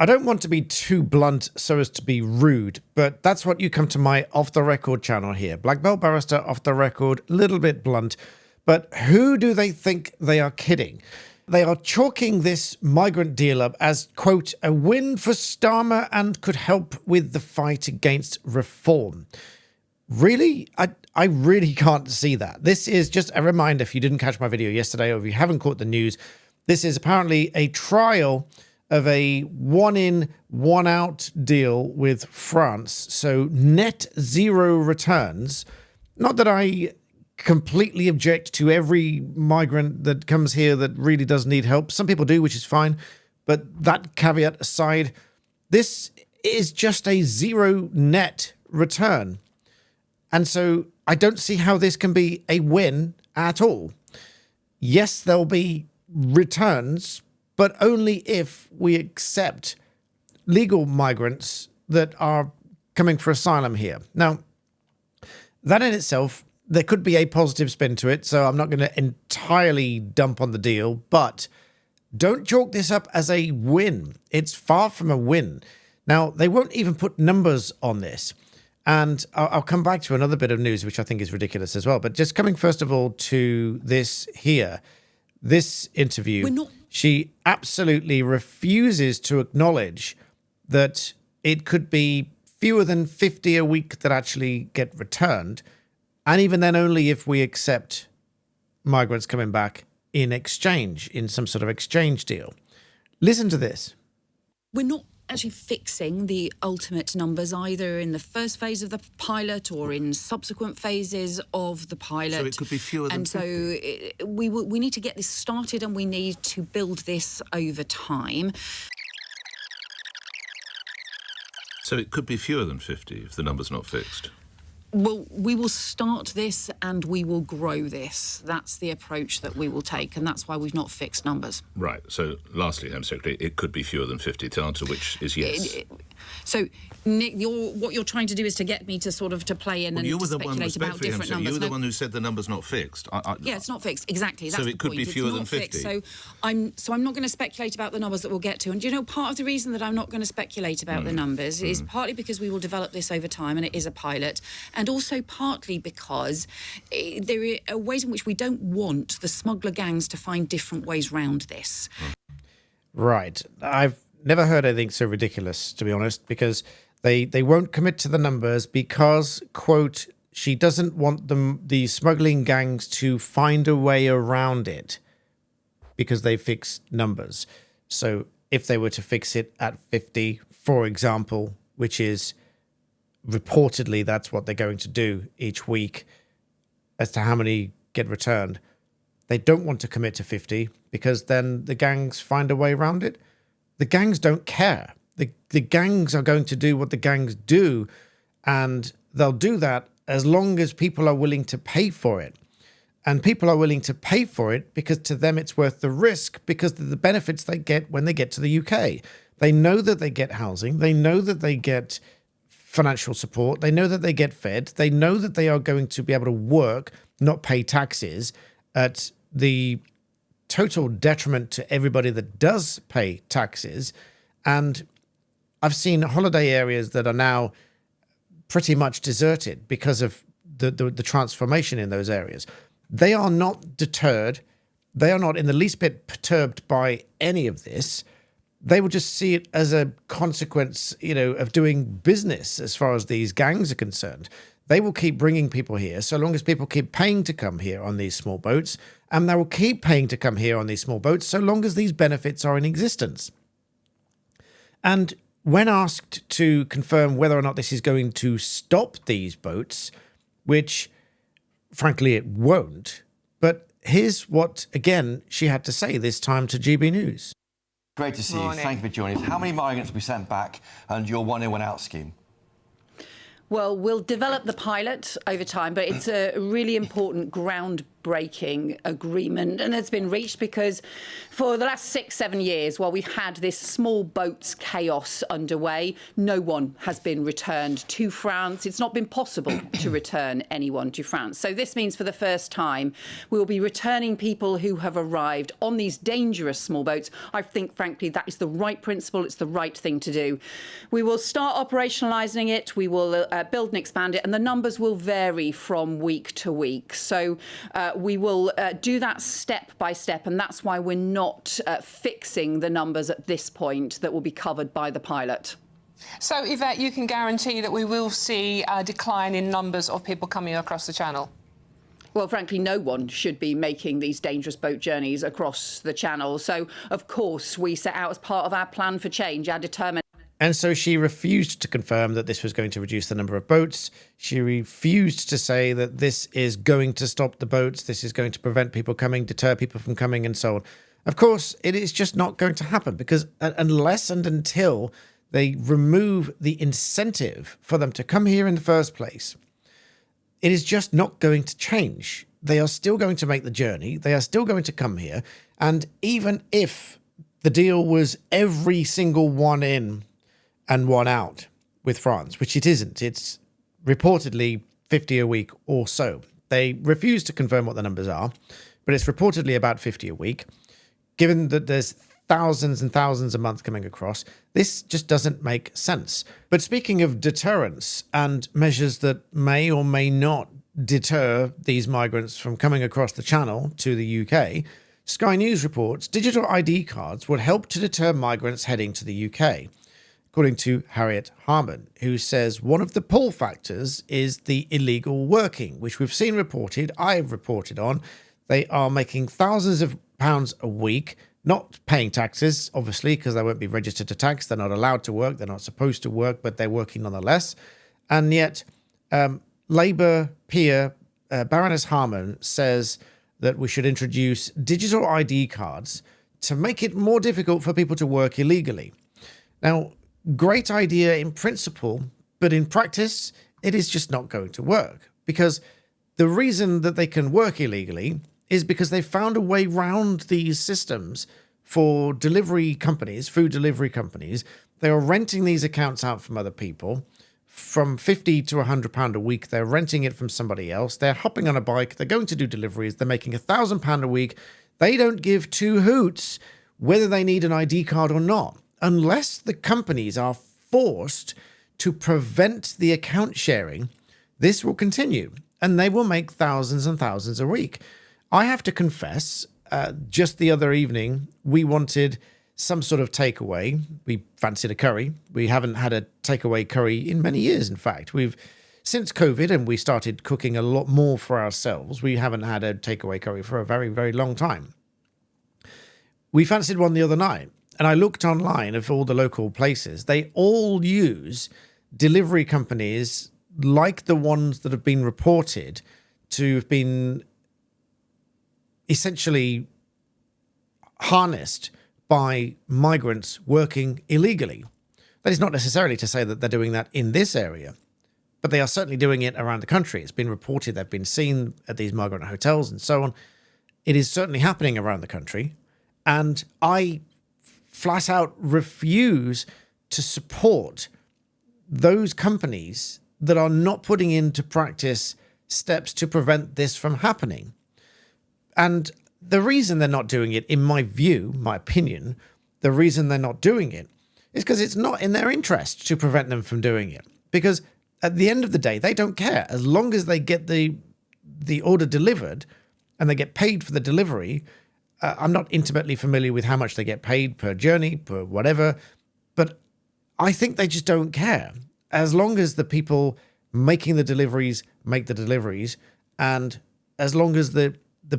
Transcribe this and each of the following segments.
I don't want to be too blunt so as to be rude, but that's what you come to my off-the-record channel here. Black Belt Barrister, off the record, little bit blunt. But who do they think they are kidding? They are chalking this migrant deal up as, quote, a win for Starmer and could help with the fight against reform. Really? I really can't see that. This is just a reminder, if you didn't catch my video yesterday or if you haven't caught the news, this is apparently a trial of a one-in, one-out deal with France. So net zero returns. Not that I completely object to every migrant that comes here that really does need help. Some people do, which is fine. But that caveat aside, this is just a zero net return. And so I don't see how this can be a win at all. Yes, there'll be returns, but only if we accept legal migrants that are coming for asylum here. Now, that in itself, there could be a positive spin to it, so I'm not going to entirely dump on the deal, but don't chalk this up as a win. It's far from a win. Now, they won't even put numbers on this. And I'll come back to another bit of news, which I think is ridiculous as well. But just coming first of all to this here, this interview, she absolutely refuses to acknowledge that it could be fewer than 50 a week that actually get returned. And even then, only if we accept migrants coming back in exchange, in some sort of exchange deal. Listen to this. We're not actually fixing the ultimate numbers either in the first phase of the pilot or in subsequent phases of the pilot. So it could be fewer than 50. And so we need to get this started and we need to build this over time. So it could be fewer than 50 if the number's not fixed. Well, we will start this and we will grow this. That's the approach that we will take, and that's why we've not fixed numbers. Right. So, lastly, Home Secretary, it could be fewer than 50, the answer which is yes. So, Nick, what you're trying to do is to get me to sort of to play in and to speculate about different numbers. You were the one who said the number's not fixed. Yeah, it's not fixed. Exactly. That's so it could be fewer than 50. So I'm not going to speculate about the numbers that we'll get to. And you know, part of the reason that I'm not going to speculate about the numbers is partly because we will develop this over time, and it is a pilot, and also partly because there are ways in which we don't want the smuggler gangs to find different ways round this. Right. I've never heard anything so ridiculous, to be honest, because they won't commit to the numbers because, quote, she doesn't want the smuggling gangs to find a way around it because they fixed numbers. So if they were to fix it at 50, for example, which is reportedly that's what they're going to do each week as to how many get returned, they don't want to commit to 50 because then the gangs find a way around it. The gangs don't care. The gangs are going to do what the gangs do, and they'll do that as long as people are willing to pay for it. And people are willing to pay for it because to them it's worth the risk because of the benefits they get when they get to the UK. They know that they get housing. They know that they get financial support. They know that they get fed. They know that they are going to be able to work, not pay taxes at the total detriment to everybody that does pay taxes. And I've seen holiday areas that are now pretty much deserted because of the transformation in those areas. They are not deterred. They are not in the least bit perturbed by any of this. They will just see it as a consequence, you know, of doing business as far as these gangs are concerned. They will keep bringing people here so long as people keep paying to come here on these small boats, and they will keep paying to come here on these small boats so long as these benefits are in existence. And when asked to confirm whether or not this is going to stop these boats, which frankly it won't, but here's what, again, she had to say this time to GB News. Great to see you. Thank you for joining us. How many migrants will be sent back and your one-in, one-out scheme? Well, we'll develop the pilot over time, but it's a really important groundbreaking breaking agreement, and it's been reached because for the last 6-7 years, while we've had this small boats chaos underway, no one has been returned to France. It's not been possible to return anyone to France. So this means for the first time, we will be returning people who have arrived on these dangerous small boats. I think, frankly, that is the right principle. It's the right thing to do. We will start operationalising it. We will build and expand it, and the numbers will vary from week to week. So we will do that step by step, and that's why we're not fixing the numbers at this point that will be covered by the pilot. So, Yvette, you can guarantee that we will see a decline in numbers of people coming across the Channel? Well, frankly, no one should be making these dangerous boat journeys across the Channel. So, of course, we set out as part of our plan for change, our determination. And so she refused to confirm that this was going to reduce the number of boats. She refused to say that this is going to stop the boats, this is going to prevent people coming, deter people from coming, and so on. Of course, it is just not going to happen, because unless and until they remove the incentive for them to come here in the first place, it is just not going to change. They are still going to make the journey. They are still going to come here. And even if the deal was every single one in and one out with France, which it isn't, it's reportedly 50 a week or so. They refuse to confirm what the numbers are, but it's reportedly about 50 a week. Given that there's thousands and thousands a month coming across, this just doesn't make sense. But speaking of deterrence and measures that may or may not deter these migrants from coming across the Channel to the UK, Sky News reports digital ID cards would help to deter migrants heading to the UK. According to Harriet Harman, who says one of the pull factors is the illegal working, which we've seen reported, I've reported on. They are making thousands of pounds a week, not paying taxes, obviously, because they won't be registered to tax. They're not allowed to work. They're not supposed to work, but they're working nonetheless. And yet, Labour peer Baroness Harman says that we should introduce digital ID cards to make it more difficult for people to work illegally. Now, great idea in principle, but in practice, it is just not going to work, because the reason that they can work illegally is because they found a way round these systems for delivery companies, food delivery companies. They are renting these accounts out from other people from £50 to £100 a week. They're renting it from somebody else. They're hopping on a bike. They're going to do deliveries. They're making £1,000 a week. They don't give two hoots whether they need an ID card or not, unless the companies are forced to prevent the account sharing. This will continue, and they will make thousands and thousands a week. I have to confess, just the other evening, we wanted some sort of takeaway. We fancied a curry. We haven't had a takeaway curry in many years, in fact. Since COVID, and we started cooking a lot more for ourselves, we haven't had a takeaway curry for a very, very long time. We fancied one the other night, and I looked online of all the local places. They all use delivery companies like the ones that have been reported to have been essentially harnessed by migrants working illegally. That is not necessarily to say that they're doing that in this area, but they are certainly doing it around the country. It's been reported, they've been seen at these migrant hotels and so on. It is certainly happening around the country, and I flat out refuse to support those companies that are not putting into practice steps to prevent this from happening. And the reason they're not doing it, in my view, my opinion, the reason they're not doing it is because it's not in their interest to prevent them from doing it. Because at the end of the day, they don't care. As long as they get the order delivered and they get paid for the delivery. I'm not intimately familiar with how much they get paid per journey, per whatever, but I think they just don't care. As long as the people making the deliveries make the deliveries, and as long as the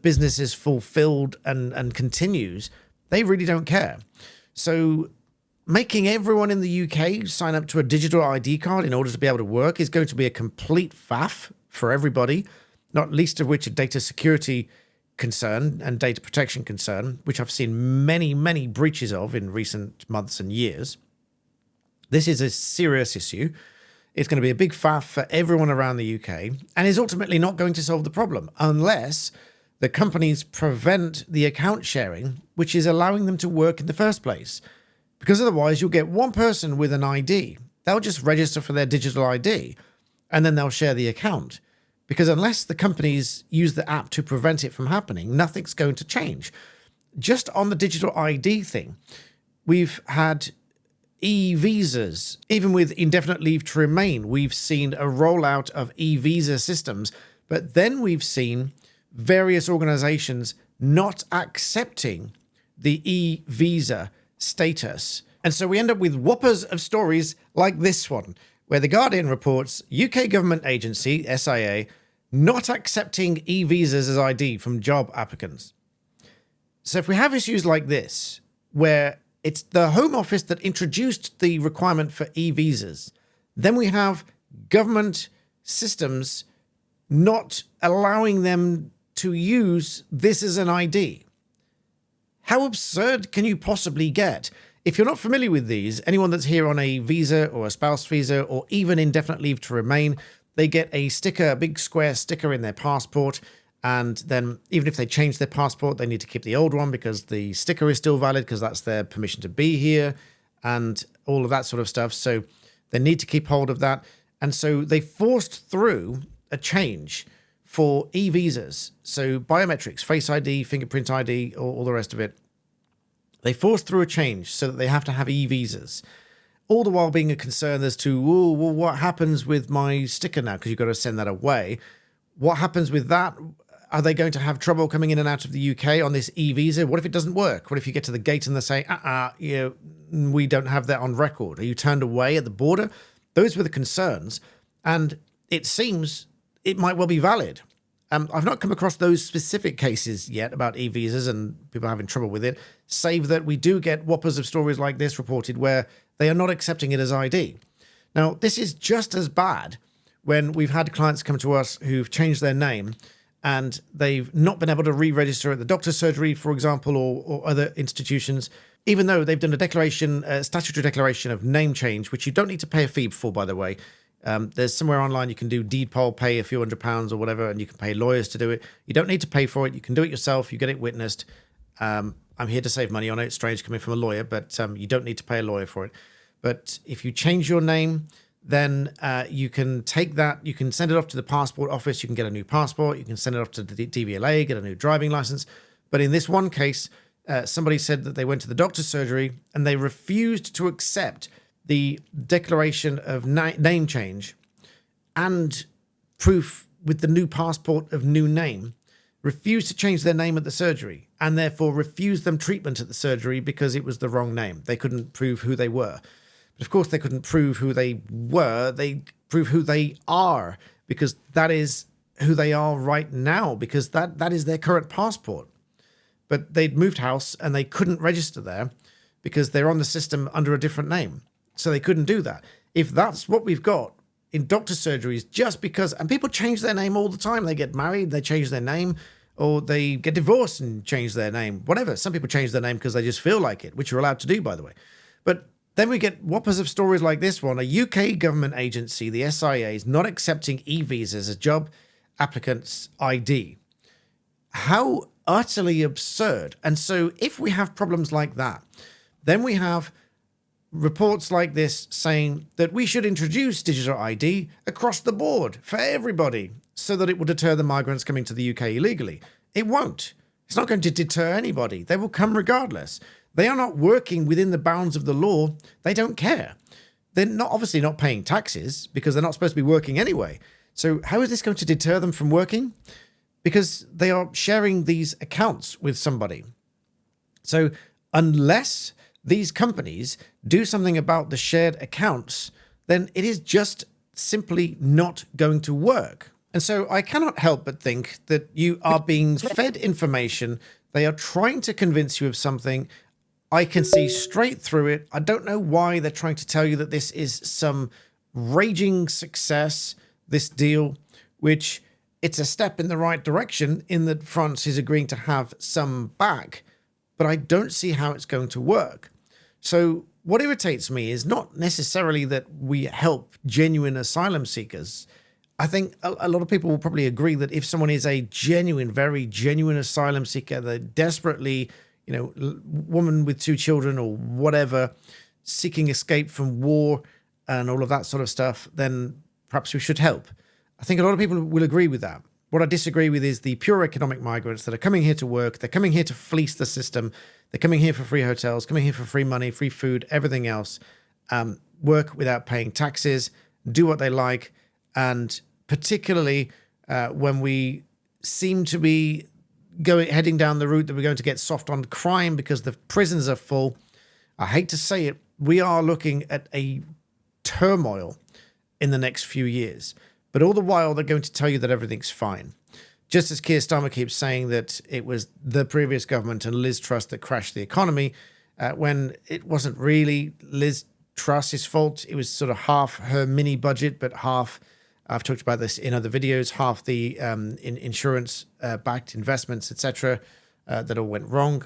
business is fulfilled and continues, they really don't care. So making everyone in the UK sign up to a digital ID card in order to be able to work is going to be a complete faff for everybody, not least of which a data security concern and data protection concern, which I've seen many, many breaches of in recent months and years. This is a serious issue. It's going to be a big faff for everyone around the UK, and is ultimately not going to solve the problem unless the companies prevent the account sharing, which is allowing them to work in the first place. Because otherwise, you'll get one person with an ID. They'll just register for their digital ID, and then they'll share the account. Because unless the companies use the app to prevent it from happening, nothing's going to change. Just on the digital ID thing, we've had e-visas. Even with indefinite leave to remain, we've seen a rollout of e-visa systems, but then we've seen various organizations not accepting the e-visa status. And so we end up with whoppers of stories like this one, where The Guardian reports UK government agency, SIA, not accepting e-visas as ID from job applicants. So if we have issues like this, where it's the Home Office that introduced the requirement for e-visas, then we have government systems not allowing them to use this as an ID. How absurd can you possibly get? If you're not familiar with these, anyone that's here on a visa or a spouse visa or even indefinite leave to remain, they get a sticker, a big square sticker in their passport. And then even if they change their passport, they need to keep the old one because the sticker is still valid because that's their permission to be here and all of that sort of stuff. So they need to keep hold of that. And so they forced through a change for e-visas. So biometrics, Face ID, fingerprint ID, all the rest of it. They forced through a change so that they have to have e-visas. All the while being a concern as to, well, what happens with my sticker now? Because you've got to send that away. What happens with that? Are they going to have trouble coming in and out of the UK on this e-visa? What if it doesn't work? What if you get to the gate and they say, we don't have that on record? Are you turned away at the border? Those were the concerns. And it seems it might well be valid. I've not come across those specific cases yet about e-visas and people having trouble with it, save that we do get whoppers of stories like this reported where they are not accepting it as ID. Now, this is just as bad when we've had clients come to us who've changed their name and they've not been able to re-register at the doctor's surgery, for example, or other institutions, even though they've done a statutory declaration of name change, which you don't need to pay a fee for, by the way. There's somewhere online you can do deed poll, pay a few £100s or whatever, and you can pay lawyers to do it. You don't need to pay for it. You can do it yourself. You get it witnessed. I'm here to save money on it. It's strange coming from a lawyer, but you don't need to pay a lawyer for it. But if you change your name, then you can take that. You can send it off to the passport office. You can get a new passport. You can send it off to the DVLA, get a new driving license. But in this one case, somebody said that they went to the doctor's surgery and they refused to accept the declaration of name change and proof with the new passport of new name, refused to change their name at the surgery and therefore refused them treatment at the surgery because it was the wrong name. They couldn't prove who they were. But of course they couldn't prove who they were. They prove who they are because that is who they are right now because that is their current passport. But they'd moved house and they couldn't register there because they're on the system under a different name. So they couldn't do that. If that's what we've got in doctor surgeries, just because, and people change their name all the time. They get married, they change their name, or they get divorced and change their name, whatever. Some people change their name because they just feel like it, which you're allowed to do, by the way. But then we get whoppers of stories like this one. A UK government agency, the SIA, is not accepting e-visas as job applicants' ID. How utterly absurd. And so if we have problems like that, then we have reports like this saying that we should introduce digital ID across the board for everybody so that it will deter the migrants coming to the UK illegally. It won't. It's not going to deter anybody. They will come regardless. They are not working within the bounds of the law. They don't care. They're not obviously not paying taxes because they're not supposed to be working anyway. So how is this going to deter them from working? Because they are sharing these accounts with somebody. So unless these companies do something about the shared accounts, then it is just simply not going to work. And so I cannot help but think that you are being fed information. They are trying to convince you of something. I can see straight through it. I don't know why they're trying to tell you that this is some raging success, this deal, which it's a step in the right direction in that France is agreeing to have some back, but I don't see how it's going to work. So what irritates me is not necessarily that we help genuine asylum seekers. I think a lot of people will probably agree that if someone is a genuine, very genuine asylum seeker, they're desperately, woman with 2 children or whatever, seeking escape from war and all of that sort of stuff, then perhaps we should help. I think a lot of people will agree with that. What I disagree with is the pure economic migrants that are coming here to work. They're coming here to fleece the system. They're coming here for free hotels, coming here for free money, free food, everything else. Work without paying taxes, do what they like. And particularly when we seem to be heading down the route that we're going to get soft on crime because the prisons are full, I hate to say it, we are looking at a turmoil in the next few years. But all the while, they're going to tell you that everything's fine. Just as Keir Starmer keeps saying that it was the previous government and Liz Truss that crashed the economy, when it wasn't really Liz Truss's fault. It was sort of half her mini budget, but half, I've talked about this in other videos, half the insurance-backed investments, etc., that all went wrong,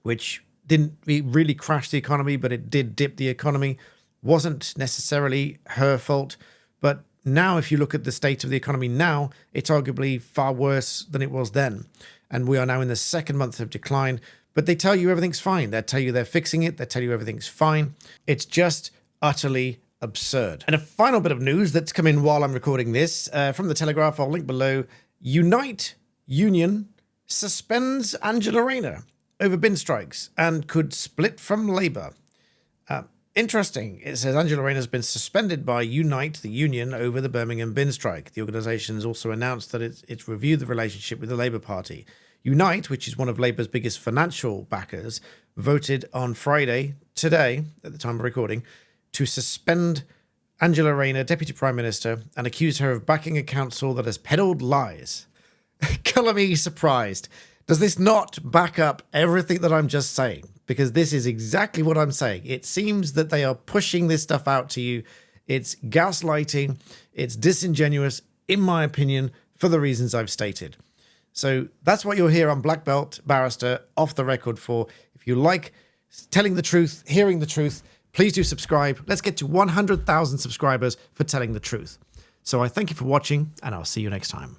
which didn't really crash the economy, but it did dip the economy. Wasn't necessarily her fault, but now, if you look at the state of the economy now, it's arguably far worse than it was then. And we are now in the 2nd month of decline, but they tell you everything's fine. They tell you they're fixing it. They tell you everything's fine. It's just utterly absurd. And a final bit of news that's come in while I'm recording this, from the Telegraph, I'll link below. Unite Union suspends Angela Rayner over bin strikes and could split from Labour. Interesting. It says Angela Rayner has been suspended by Unite, the union, over the Birmingham bin strike. The organisation has also announced that it's reviewed the relationship with the Labour Party. Unite, which is one of Labour's biggest financial backers, voted on Friday, today, at the time of recording, to suspend Angela Rayner, Deputy Prime Minister, and accuse her of backing a council that has peddled lies. Colour me surprised. Does this not back up everything that I'm just saying? Because this is exactly what I'm saying. It seems that they are pushing this stuff out to you. It's gaslighting. It's disingenuous, in my opinion, for the reasons I've stated. So that's what you'll hear on Black Belt Barrister off the record for. If you like telling the truth, hearing the truth, please do subscribe. Let's get to 100,000 subscribers for telling the truth. So I thank you for watching, and I'll see you next time.